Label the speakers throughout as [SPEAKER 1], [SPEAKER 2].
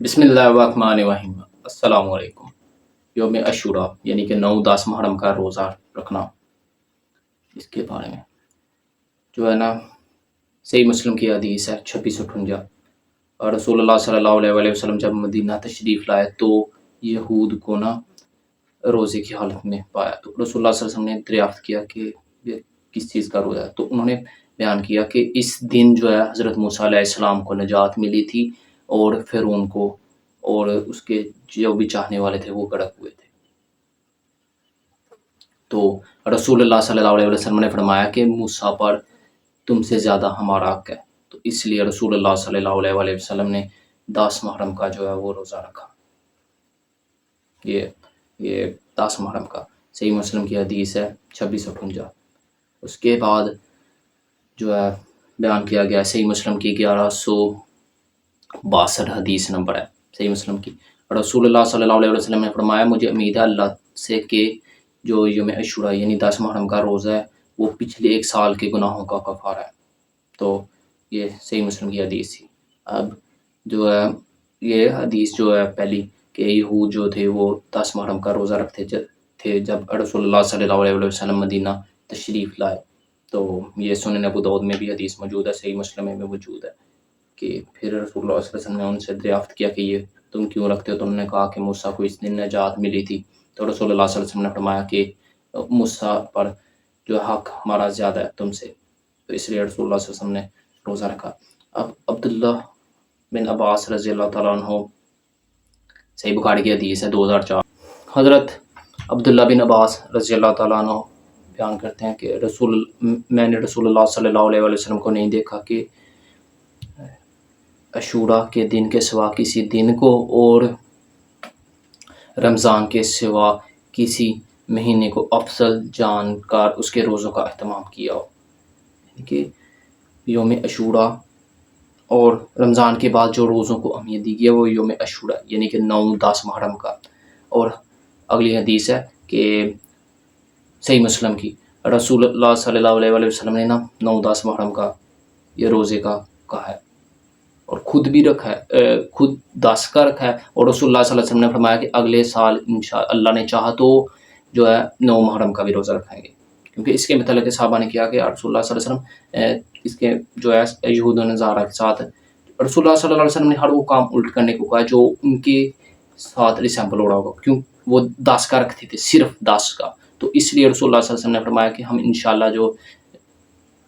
[SPEAKER 1] بسم اللہ الرحمن الرحیم، السلام علیکم۔ یوم عاشورہ یعنی کہ 9-10 محرم کا روزہ رکھنا، اس کے بارے میں جو ہے نا صحیح مسلم کی حدیث ہے 2658۔ اور رسول اللہ صلی اللہ علیہ وسلم جب مدینہ تشریف لائے تو یہود کو نا روزے کی حالت میں پایا، تو رسول اللہ صلی اللہ علیہ وسلم نے دریافت کیا کہ یہ کس چیز کا روزہ ہے، تو انہوں نے بیان کیا کہ اس دن جو ہے حضرت موسیٰ علیہ السلام کو نجات ملی تھی اور فرعون کو اور اس کے جو بھی چاہنے والے تھے وہ گڑک ہوئے تھے۔ تو رسول اللہ صلی اللہ علیہ وسلم نے فرمایا کہ موسیٰ پر تم سے زیادہ ہمارا حق ہے، تو اس لیے رسول اللہ صلی اللہ علیہ وسلم نے 10 محرم کا جو ہے وہ روزہ رکھا۔ یہ 10 محرم کا صحیح مسلم کی حدیث ہے 2658۔ اس کے بعد جو ہے بیان کیا گیا صحیح مسلم کی 1162 حدیث نمبر ہے صحیح مسلم کی۔ رسول اللہ صلی اللہ علیہ وسلم نے فرمایا مجھے امید ہے اللہ سے کہ جو یوم عاشورہ یعنی 10 محرم کا روزہ ہے وہ پچھلے 1 سال کے گناہوں کا کفارہ ہے۔ تو یہ صحیح مسلم کی حدیث تھی۔ اب جو ہے یہ حدیث جو ہے پہلی کہ یہود جو تھے وہ 10 محرم کا روزہ رکھتے تھے جب رسول اللہ صلی اللہ علیہ وسلم مدینہ تشریف لائے، تو یہ سنن ابو داؤد میں بھی حدیث موجود ہے، صحیح مسلم میں موجود ہے کہ پھر رسول اللہ صلی اللہ علیہ وسلم نے ان سے دریافت کیا کہ یہ تم کیوں رکھتے ہو، تو انہوں نے کہا کہ موسیٰ کو اس دن نجات ملی تھی، تو رسول اللہ صلی اللہ علیہ وسلم نے فرمایا کہ موسیٰ پر جو حق ہمارا زیادہ ہے تم سے، تو اس لیے رسول اللہ صلی اللہ علیہ وسلم نے روزہ رکھا۔ اب عبداللہ بن عباس رضی اللہ تعالیٰ عنہ، صحیح بخاری کی حدیث ہے 2004۔ حضرت عبداللہ بن عباس رضی اللہ تعالیٰ عنہ بیان کرتے ہیں کہ میں نے رسول اللہ صلی اللہ علیہ وسلم کو نہیں دیکھا کہ عاشورہ کے دن کے سوا کسی دن کو اور رمضان کے سوا کسی مہینے کو افضل جان کر اس کے روزوں کا اہتمام کیا ہو، یعنی کہ یوم عاشورہ اور رمضان کے بعد جو روزوں کو اہمیت دی گئی ہے وہ یوم عاشورہ یعنی کہ 9-10 محرم کا۔ اور اگلی حدیث ہے کہ صحیح مسلم کی رسول اللہ صلی اللہ علیہ وسلم نے نا 9-10 محرم کا یہ روزے کا کہا ہے اور خود بھی رکھا ہے، خود 10 کا رکھا ہے، اور رسول اللہ صلی اللہ علیہ وسلم نے فرمایا کہ اگلے سال انشاءاللہ اللہ نے چاہا تو جو ہے 9 محرم کا بھی روزہ رکھائیں گے، کیونکہ اس کے متعلق صحابہ نے کیا کہ رسول اللہ صلی اللہ علیہ وسلم اس کے جو ہے یہود و نصارہ کے ساتھ رسول اللہ صلی اللہ علیہ وسلم نے ہر وہ کام الٹ کرنے کو کہا جو ان کے ساتھ ریسیمبل ہو رہا ہوگا، کیوں وہ 10 کا رکھتے تھے، صرف 10 کا، تو اس لیے رسول اللہ صلی اللہ علیہ وسلم نے فرمایا کہ ہم انشاءاللہ جو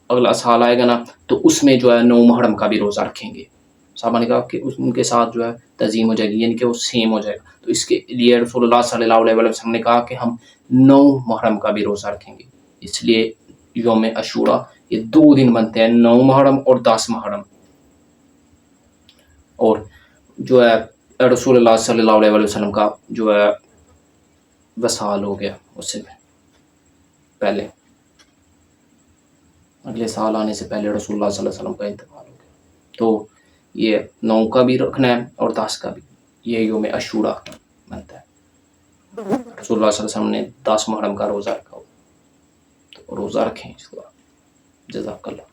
[SPEAKER 1] اگلا سال آئے گا نا تو اس میں جو ہے 9 محرم کا بھی روزہ رکھیں گے۔ صحابہ نے کہا کہ ان کے ساتھ جو ہے تنظیم ہو جائے گی، یعنی کہ وہ سیم ہو جائے گا، تو اس کے لیے رسول اللہ صلی اللہ علیہ وسلم نے کہا کہ ہم 9 محرم کا بھی روزہ رکھیں گے۔ اس لیے یوم عاشورہ یہ 2 دن بنتے ہیں، 9 محرم اور 10 محرم۔ اور جو ہے رسول اللہ صلی اللہ علیہ وسلم کا جو ہے وصال ہو گیا، اس سے پہلے اگلے سال آنے سے پہلے رسول اللہ صلی اللہ علیہ وسلم کا انتقال ہو گیا، تو یہ 9 کا بھی رکھنا ہے اور 10 کا بھی، یہ یوم عاشورہ بنتا ہے۔ رسول اللہ صلی اللہ علیہ وسلم نے 10 محرم کا روزہ رکھا ہو، تو روزہ رکھیں اس کو۔ جزاک اللہ۔